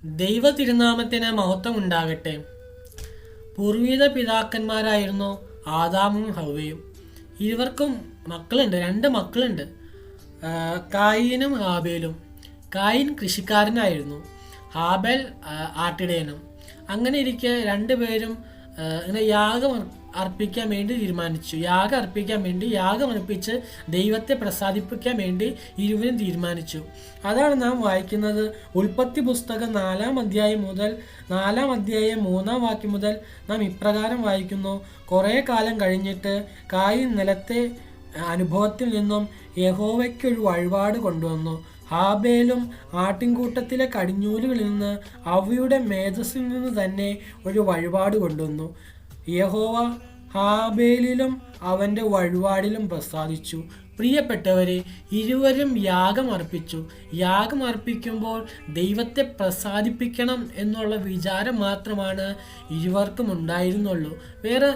ദൈവ തിരുനാമത്തിന് മഹത്വം ഉണ്ടാകട്ടെ. പൂർവിക പിതാക്കന്മാരായിരുന്നു ആദാമും ഹവ്വയും. ഇരുവർക്കും മക്കളുണ്ട്, 2 മക്കളുണ്ട്, കായീനും ഹാബേലും. കായീൻ കൃഷിക്കാരനായിരുന്നു, ഹാബേൽ ആട്ടിടയനും. അങ്ങനെ ഇരിക്കെ രണ്ടുപേരും ഇങ്ങനെ അർപ്പിക്കാൻ വേണ്ടി തീരുമാനിച്ചു. യാഗം അർപ്പിച്ച് ദൈവത്തെ പ്രസാദിപ്പിക്കാൻ വേണ്ടി ഇരുവരും തീരുമാനിച്ചു. അതാണ് നാം വായിക്കുന്നത്. ഉൽപ്പത്തി പുസ്തകം 4-ാം അധ്യായം 3-ാം വാക്യം മുതൽ നാം ഇപ്രകാരം വായിക്കുന്നു. കുറേ കാലം കഴിഞ്ഞിട്ട് കായീൻ നിലത്തെ അനുഭവത്തിൽ നിന്നും യഹോവയ്ക്കൊരു വഴിപാട് കൊണ്ടുവന്നു. ഹാബേലും ആട്ടിൻകൂട്ടത്തിലെ കടിഞ്ഞൂലുകളിൽ നിന്ന് അവയുടെ മേധസ്സിൽ നിന്ന് തന്നെ ഒരു വഴിപാട് കൊണ്ടുവന്നു. യഹോവ ഹാബേലിലും അവൻ്റെ വഴിപാടിലും പ്രസാദിച്ചു. പ്രിയപ്പെട്ടവരെ, ഇരുവരും യാഗം അർപ്പിക്കുമ്പോൾ ദൈവത്തെ പ്രസാദിപ്പിക്കണം എന്നുള്ള വിചാരം മാത്രമാണ് ഇരുവർക്കും ഉണ്ടായിരുന്നുള്ളൂ. വേറെ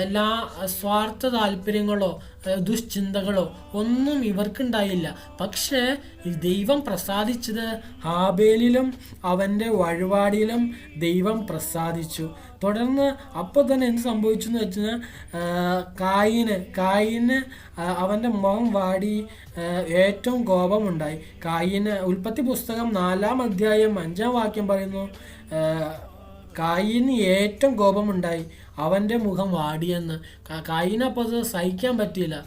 എല്ലാ സ്വാർത്ഥ താല്പര്യങ്ങളോ ദുശ്ചിന്തകളോ ഒന്നും ഇവർക്കുണ്ടായില്ല. പക്ഷേ ദൈവം പ്രസാദിച്ചത് ഹാബേലിലും അവൻ്റെ വഴിപാടിലും ദൈവം പ്രസാദിച്ചു. തുടർന്ന് അപ്പോൾ തന്നെ എന്ത് സംഭവിച്ചു എന്ന് വെച്ചാൽ കായീന് അവൻ്റെ മുഖം വാടി ഏറ്റവും കോപമുണ്ടായി. കായീന് ഉൽപ്പത്തി പുസ്തകം 4-ാം അധ്യായം 5-ാം വാക്യം പറയുന്നു, കായീന് ഏറ്റവും കോപമുണ്ടായി, അവൻ്റെ മുഖം വാടിയെന്ന്. കായീനപ്പോൾ അത് സഹിക്കാൻ പറ്റിയില്ല.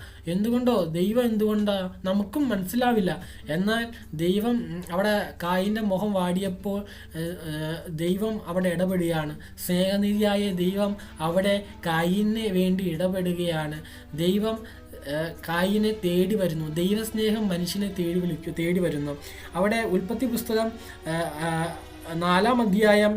ദൈവം എന്തുകൊണ്ടാ നമുക്കും മനസ്സിലാവില്ല. എന്നാൽ ദൈവം അവിടെ കായീൻ്റെ മുഖം വാടിയപ്പോൾ ദൈവം അവിടെ ഇടപെടുകയാണ്. സ്നേഹനിധിയായ ദൈവം അവിടെ കായീന് വേണ്ടി ഇടപെടുകയാണ്. ദൈവം കായീനെ തേടി വരുന്നു. ദൈവസ്നേഹം മനുഷ്യനെ തേടി വരുന്നു. അവിടെ ഉൽപ്പത്തി പുസ്തകം 4-ാം അധ്യായം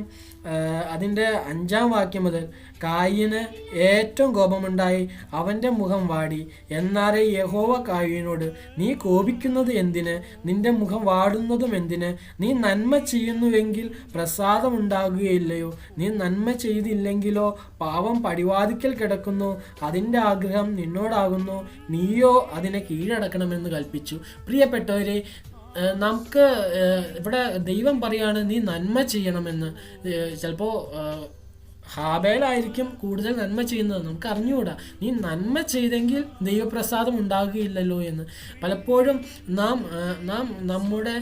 അതിൻ്റെ 5-ാം വാക്യം മുതൽ കായീന് ഏറ്റവും കോപമുണ്ടായി, അവൻ്റെ മുഖം വാടി. എന്നാലേ യഹോവ കായീനോട്, നീ കോപിക്കുന്നത് എന്തിന്? നിന്റെ മുഖം വാടുന്നതും എന്തിന്? നീ നന്മ ചെയ്യുന്നുവെങ്കിൽ പ്രസാദമുണ്ടാകുകയില്ലയോ? നീ നന്മ ചെയ്തില്ലെങ്കിലോ പാവം പടിവാതിക്കൽ കിടക്കുന്നു, അതിൻ്റെ ആഗ്രഹം നിന്നോടാകുന്നു, നീയോ അതിനെ കീഴടക്കണമെന്ന് കൽപ്പിച്ചു. പ്രിയപ്പെട്ടവരെ, നമുക്ക് ഇവിടെ ദൈവം പറയാണ് നീ നന്മ ചെയ്യണമെന്ന്. ചിലപ്പോൾ ഹാബേലായിരിക്കും കൂടുതൽ നന്മ ചെയ്യുന്നത്, നമുക്ക് അറിഞ്ഞുകൂടാ. നീ നന്മ ചെയ്തെങ്കിൽ ദൈവപ്രസാദം ഉണ്ടാകുകയില്ലല്ലോ എന്ന്. പലപ്പോഴും നാം നമ്മുടെ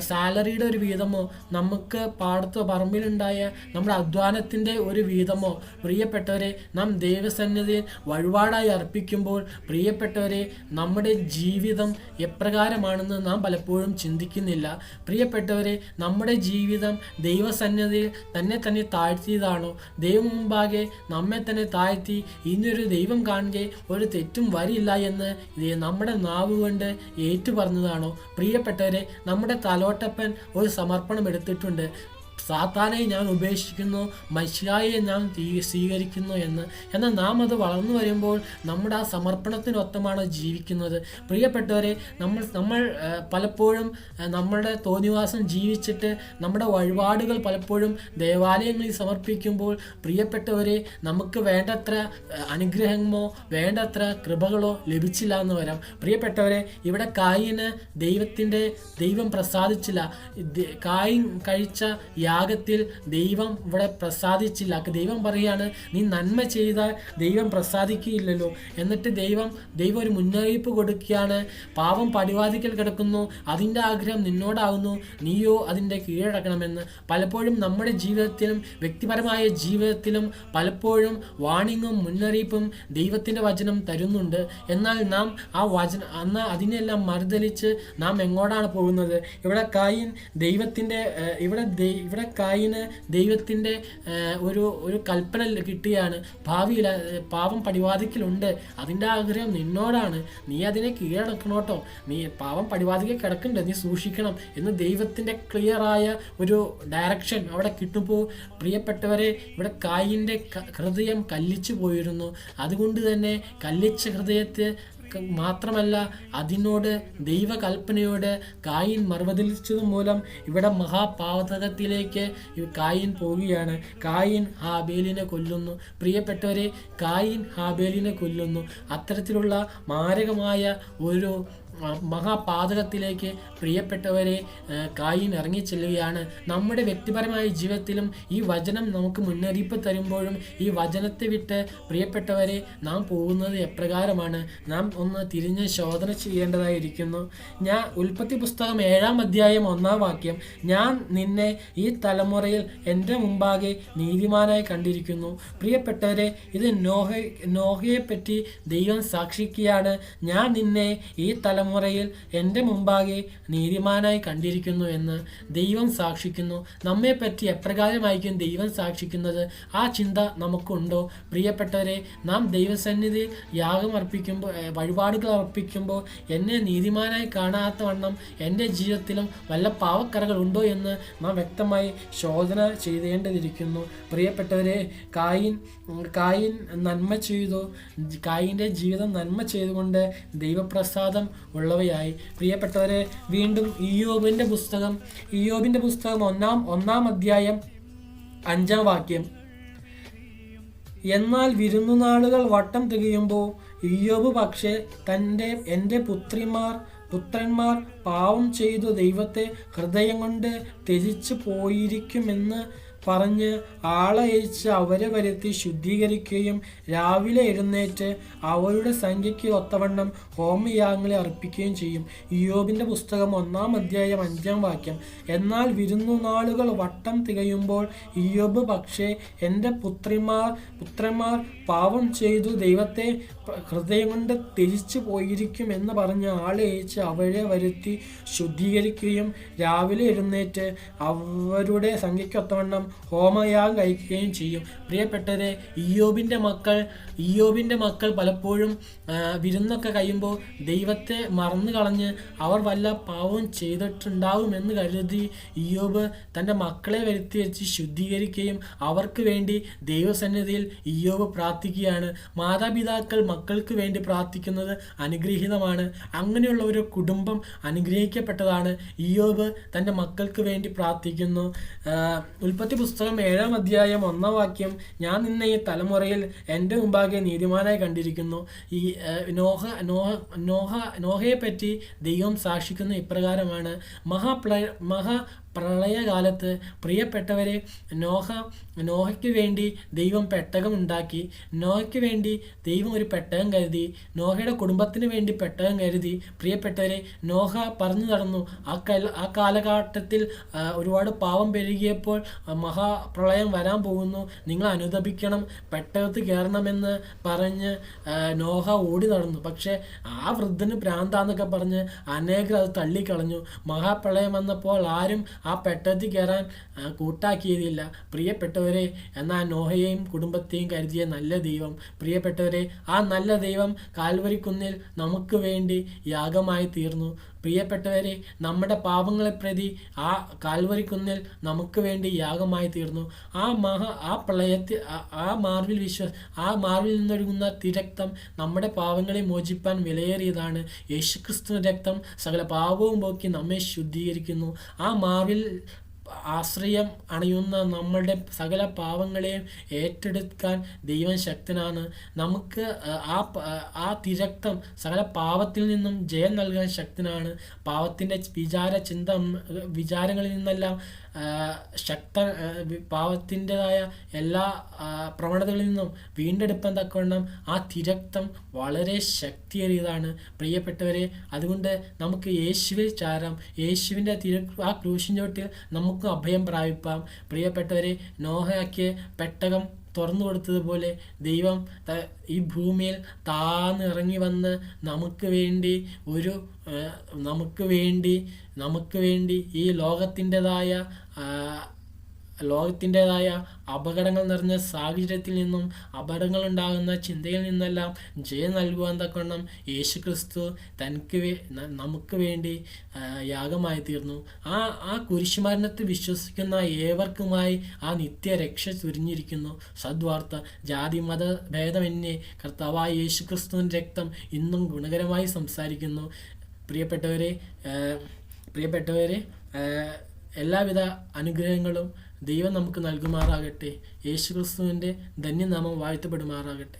സാലറിയുടെ ഒരു വീതമോ നമുക്ക് പാടത്തോ പറമ്പിലുണ്ടായ നമ്മുടെ അധ്വാനത്തിൻ്റെ ഒരു വീതമോ പ്രിയപ്പെട്ടവരെ നാം ദൈവസന്നിധിയിൽ വഴിപാടായി അർപ്പിക്കുമ്പോൾ പ്രിയപ്പെട്ടവരെ നമ്മുടെ ജീവിതം എപ്രകാരമാണെന്ന് നാം പലപ്പോഴും ചിന്തിക്കുന്നില്ല. പ്രിയപ്പെട്ടവരെ, നമ്മുടെ ജീവിതം ദൈവസന്നിധിയിൽ തന്നെ താഴ്ത്തിയതാണോ? ദൈവം മുമ്പാകെ നമ്മെ തന്നെ താഴ്ത്തി ഇനിയൊരു ദൈവം കാണുകെ ഒരു തെറ്റും വരില്ല എന്ന് നമ്മുടെ നാവ് കൊണ്ട് ഏറ്റു പറഞ്ഞതാണോ? പ്രിയപ്പെട്ടവരെ, നമ്മുടെ തലോട്ടപ്പൻ ഒരു സമർപ്പണം എടുത്തിട്ടുണ്ട്. സാത്താനെ ഞാൻ ഉപേക്ഷിക്കുന്നു, മശിഹായെ ഞാൻ സ്വീകരിക്കുന്നു എന്ന്. എന്നാൽ നാം അത് വളർന്നു വരുമ്പോൾ നമ്മുടെ ആ സമർപ്പണത്തിനൊത്തമാണ് ജീവിക്കുന്നത്. പ്രിയപ്പെട്ടവരെ, നമ്മൾ പലപ്പോഴും നമ്മുടെ തോന്നിവാസം ജീവിച്ചിട്ട് നമ്മുടെ വഴിപാടുകൾ പലപ്പോഴും ദേവാലയങ്ങളിൽ സമർപ്പിക്കുമ്പോൾ പ്രിയപ്പെട്ടവരെ നമുക്ക് വേണ്ടത്ര അനുഗ്രഹമോ വേണ്ടത്ര കൃപകളോ ലഭിച്ചില്ല എന്ന് വരാം. പ്രിയപ്പെട്ടവരെ, ഇവിടെ കായീന് ദൈവം പ്രസാദിച്ചില്ല. കായീൻ കഴിച്ച യാഗത്തിൽ ദൈവം ഇവിടെ പ്രസാദിച്ചില്ല. ദൈവം പറയുകയാണ് നീ നന്മ ചെയ്താൽ ദൈവം പ്രസാദിക്കുകയില്ലല്ലോ. എന്നിട്ട് ദൈവം ഒരു മുന്നറിയിപ്പ് കൊടുക്കുകയാണ്, പാവം പടിവാതിക്കൽ കിടക്കുന്നു, അതിൻ്റെ ആഗ്രഹം നിന്നോടാകുന്നു, നീയോ അതിൻ്റെ കീഴടക്കണമെന്ന്. പലപ്പോഴും നമ്മുടെ ജീവിതത്തിലും വ്യക്തിപരമായ ജീവിതത്തിലും പലപ്പോഴും വാണിങ്ങും മുന്നറിയിപ്പും ദൈവത്തിൻ്റെ വചനം തരുന്നുണ്ട്. എന്നാൽ നാം അതിനെല്ലാം മറുതലിച്ച് നാം എങ്ങോട്ടാണ് പോകുന്നത്? ഇവിടെ കായീന് ദൈവത്തിൻ്റെ ഒരു കൽപ്പന കിട്ടുകയാണ്, ഭാവിയിൽ പാവം പടിവാതിക്കലുണ്ട്, അതിൻ്റെ ആഗ്രഹം നിന്നോടാണ്, നീ അതിനെ കീഴടക്കണോട്ടോ, നീ പാവം പടിവാതിക്കൽ കിടക്കണ്ട, നീ സൂക്ഷിക്കണം എന്ന് ദൈവത്തിൻ്റെ ക്ലിയറായ ഒരു ഡയറക്ഷൻ അവിടെ കിട്ടുമ്പോൾ പ്രിയപ്പെട്ടവരെ ഇവിടെ കായീൻ്റെ ഹൃദയം കല്ലിച്ചു പോയിരുന്നു. അതുകൊണ്ട് തന്നെ കല്ലിച്ച ഹൃദയത്തെ മാത്രമല്ല അതിനോട് ദൈവകൽപ്പനയോട് കായീൻ മറുപതിച്ചത് മൂലം ഇവിടെ മഹാപാതകത്തിലേക്ക് കായീൻ പോവുകയാണ്. കായീൻ ഹാബേലിനെ കൊല്ലുന്നു. പ്രിയപ്പെട്ടവരെ, കായീൻ ഹാബേലിനെ കൊല്ലുന്നു. അത്തരത്തിലുള്ള മാരകമായ ഒരു മഹാപാതകത്തിലേക്ക് പ്രിയപ്പെട്ടവരെ കായീൻ ഇറങ്ങിച്ചെല്ലുകയാണ്. നമ്മുടെ വ്യക്തിപരമായ ജീവിതത്തിലും ഈ വചനം നമുക്ക് മുന്നറിയിപ്പ് തരുമ്പോഴും ഈ വചനത്തെ വിട്ട് പ്രിയപ്പെട്ടവരെ നാം പോകുന്നത് എപ്രകാരമാണ്? നാം ഒന്ന് തിരിഞ്ഞ് ശോധന ചെയ്യേണ്ടതായിരിക്കുന്നു. ഉൽപ്പത്തി പുസ്തകം 7-ാം അധ്യായം 1-ാം വാക്യം, ഞാൻ നിന്നെ ഈ തലമുറയിൽ എൻ്റെ മുമ്പാകെ നീതിമാനായി കണ്ടിരിക്കുന്നു. പ്രിയപ്പെട്ടവരെ, ഇത് നോഹയെ പറ്റി ദൈവം സാക്ഷിക്കുകയാണ്. ഞാൻ നിന്നെ ഈ തലമുറയിൽ എൻ്റെ മുമ്പാകെ നീതിമാനായി കണ്ടിരിക്കുന്നു എന്ന് ദൈവം സാക്ഷിക്കുന്നു. നമ്മെപ്പറ്റി എപ്രകാരമായിരിക്കും ദൈവം സാക്ഷിക്കുന്നത്? ആ ചിന്ത നമുക്കുണ്ടോ? പ്രിയപ്പെട്ടവരെ, നാം ദൈവസന്നിധിയിൽ യാഗം അർപ്പിക്കുമ്പോൾ, വഴിപാടുകൾ അർപ്പിക്കുമ്പോൾ എന്നെ നീതിമാനായി കാണാത്ത വണ്ണം എൻ്റെ ജീവിതത്തിലും വല്ല പാവക്കറകൾ ഉണ്ടോ എന്ന് നാം വ്യക്തമായി ശോധന ചെയ്തേണ്ടതിരിക്കുന്നു. പ്രിയപ്പെട്ടവരെ, കായീൻ നന്മ ചെയ്തു. കായീൻ്റെ ജീവിതം നന്മ ചെയ്തുകൊണ്ട് ദൈവപ്രസാദം ഉള്ളവയായി. പ്രിയപ്പെട്ടവരെ, വീണ്ടും ഇയ്യോബിൻ്റെ പുസ്തകം 1-ാം അധ്യായം 5-ാം വാക്യം, എന്നാൽ വിരുന്നുനാളുകൾ വട്ടം തികയുമ്പോൾ ഇയ്യോബ് പക്ഷേ എൻ്റെ പുത്രന്മാർ പാവം ചെയ്തു ദൈവത്തെ ഹൃദയം കൊണ്ട് ത്യജിച്ചു പോയിരിക്കുമെന്ന് പറഞ്ഞ് ആളയച്ച് അവരെ വരുത്തി ശുദ്ധീകരിക്കുകയും രാവിലെ എഴുന്നേറ്റ് അവരുടെ സംഖ്യയ്ക്ക് ഒത്തവണ്ണം ഹോമയാഗങ്ങളെ അർപ്പിക്കുകയും ചെയ്യും. ഇയ്യോബിൻ്റെ പുസ്തകം 1-ാം അധ്യായം 5-ാം വാക്യം, എന്നാൽ വിരുന്നുനാളുകൾ വട്ടം തികയുമ്പോൾ ഇയ്യോബ് പക്ഷേ എൻ്റെ പുത്രന്മാർ പാവം ചെയ്തു ദൈവത്തെ ഹൃദയം കൊണ്ട് ത്യജിച്ചു പോയിരിക്കും എന്ന് പറഞ്ഞ് ആളയച്ച് അവരെ വരുത്തി ശുദ്ധീകരിക്കുകയും രാവിലെ എഴുന്നേറ്റ് അവരുടെ സംഖ്യയ്ക്കൊത്തവണ്ണം ഹോമയാഗം കഴിക്കുകയും ചെയ്യും. പ്രിയപ്പെട്ടവരെ, ഇയ്യോബിൻ്റെ മക്കൾ പലപ്പോഴും വിരുന്നൊക്കെ കഴിയുമ്പോൾ ദൈവത്തെ മറന്നു കളഞ്ഞ് അവർ വല്ല പാവവും ചെയ്തിട്ടുണ്ടാവുമെന്ന് കരുതി ഇയ്യോബ് തൻ്റെ മക്കളെ വരുത്തി വെച്ച് ശുദ്ധീകരിക്കുകയും അവർക്ക് വേണ്ടി ദൈവസന്നിധിയിൽ ഇയ്യോബ് പ്രാർത്ഥിക്കുകയാണ്. മാതാപിതാക്കൾ മക്കൾക്ക് വേണ്ടി പ്രാർത്ഥിക്കുന്നത് അനുഗ്രഹീതമാണ്. അങ്ങനെയുള്ള ഒരു കുടുംബം അനുഗ്രഹിക്കപ്പെട്ടതാണ്. ഇയ്യോബ് തൻ്റെ മക്കൾക്ക് വേണ്ടി പ്രാർത്ഥിക്കുന്നു. ഉൽപ്പത്തി പുസ്തകം 7-ാം അധ്യായം 1-ാം വാക്യം, ഞാൻ നിന്നെ ഈ തലമുറയിൽ എൻ്റെ മുമ്പാകെ നീതിമാനായി കണ്ടിരിക്കുന്നു. ഈ നോഹയെ പറ്റി ദൈവം സാക്ഷിക്കുന്ന ഇപ്രകാരമാണ്. പ്രളയകാലത്ത് പ്രിയപ്പെട്ടവരെ, നോഹയ്ക്ക് വേണ്ടി ദൈവം പെട്ടകം ഉണ്ടാക്കി. നോഹയ്ക്ക് വേണ്ടി ദൈവം ഒരു പെട്ടകം കരുതി. നോഹയുടെ കുടുംബത്തിന് വേണ്ടി പെട്ടകം കരുതി. പ്രിയപ്പെട്ടവരെ, നോഹ പറഞ്ഞു നടന്നു. ആ കാലഘട്ടത്തിൽ ഒരുപാട് പാവം പെരുകിയപ്പോൾ മഹാപ്രളയം വരാൻ പോകുന്നു, നിങ്ങൾ അനുതപിക്കണം, പെട്ടകത്ത് കയറണമെന്ന് പറഞ്ഞ് നോഹ ഓടി നടന്നു. പക്ഷേ ആ വൃദ്ധന് ഭ്രാന്താന്നൊക്കെ പറഞ്ഞ് അനേകർ അത് തള്ളിക്കളഞ്ഞു. മഹാപ്രളയം വന്നപ്പോൾ ആരും ആ പെട്ടകത്തിൽ കയറാൻ കൂട്ടാക്കിയതില്ല. പ്രിയപ്പെട്ടവരെ, എന്നാൽ നോഹയെയും കുടുംബത്തെയും കരുതിയ നല്ല ദൈവം, പ്രിയപ്പെട്ടവരെ, ആ നല്ല ദൈവം കാൽവരിക്കുന്നിൽ നമുക്ക് വേണ്ടി യാഗമായി തീർന്നു. പ്രിയപ്പെട്ടവരെ, നമ്മുടെ പാപങ്ങളെ പ്രതി ആ കാൽവരിക്കുന്നിൽ നമുക്ക് വേണ്ടി യാഗമായി തീർന്നു. ആ പ്രളയത്തിൽ ആ മാർവിൽ നിന്നൊഴുകുന്ന തിരക്തം നമ്മുടെ പാവങ്ങളെ മോചിപ്പാൻ വിലയേറിയതാണ്. യേശുക്രിസ്തുവിന്റെ രക്തം സകല പാപവും പോക്കി നമ്മെ ശുദ്ധീകരിക്കുന്നു. ആ മാർവിൽ ആശ്രയം അണയുന്ന നമ്മളുടെ സകല പാവങ്ങളെയും ഏറ്റെടുക്കാൻ ദൈവം ശക്തനാണ്. നമുക്ക് ആ തിരക്തം സകല പാവത്തിൽ നിന്നും ജയം നൽകാൻ ശക്തനാണ്. പാവത്തിൻ്റെ വിചാരങ്ങളിൽ നിന്നെല്ലാം പാവത്തിൻ്റെതായ എല്ലാ പ്രവണതകളിൽ നിന്നും വീണ്ടെടുപ്പാൻ തക്കവണ്ണം ആ തിരക്തം വളരെ ശക്തിയേറിയതാണ്. പ്രിയപ്പെട്ടവരെ, അതുകൊണ്ട് നമുക്ക് യേശുവിൽ ചാരാം. യേശുവിൻ്റെ ആ ക്രൂശിൻ ചോട്ടിൽ നമുക്ക് അഭയം പ്രാപിപ്പാം. പ്രിയപ്പെട്ടവരെ, നോഹയ്ക്ക് പെട്ടകം തുറന്നു കൊടുത്തതുപോലെ ദൈവം ഈ ഭൂമിയിൽ താന്നിറങ്ങി വന്ന് നമുക്ക് വേണ്ടി ഈ ലോകത്തിൻ്റെതായ അപകടങ്ങൾ നിറഞ്ഞ സാഹചര്യത്തിൽ നിന്നും അപകടങ്ങൾ ഉണ്ടാകുന്ന ചിന്തയിൽ നിന്നെല്ലാം ജയം നൽകുവാൻ തക്കവണ്ണം യേശുക്രിസ്തു നമുക്ക് വേണ്ടി യാഗമായി തീർന്നു. ആ കുരിശുമരണത്തിൽ വിശ്വസിക്കുന്ന ഏവർക്കുമായി ആ നിത്യരക്ഷ ചുരിഞ്ഞിരിക്കുന്നു. സദ്വാർത്ത, ജാതി മത ഭേദമന്യേ കർത്താവായ യേശുക്രിസ്തുവിൻ്റെ രക്തം ഇന്നും ഗുണകരമായി സംസാരിക്കുന്നു. പ്രിയപ്പെട്ടവരെ, എല്ലാവിധ അനുഗ്രഹങ്ങളും ദൈവം നമുക്ക് നൽകുമാറാകട്ടെ. യേശുക്രിസ്തുവിൻ്റെ ധന്യനാമം വാഴ്ത്തപ്പെടുമാറാകട്ടെ.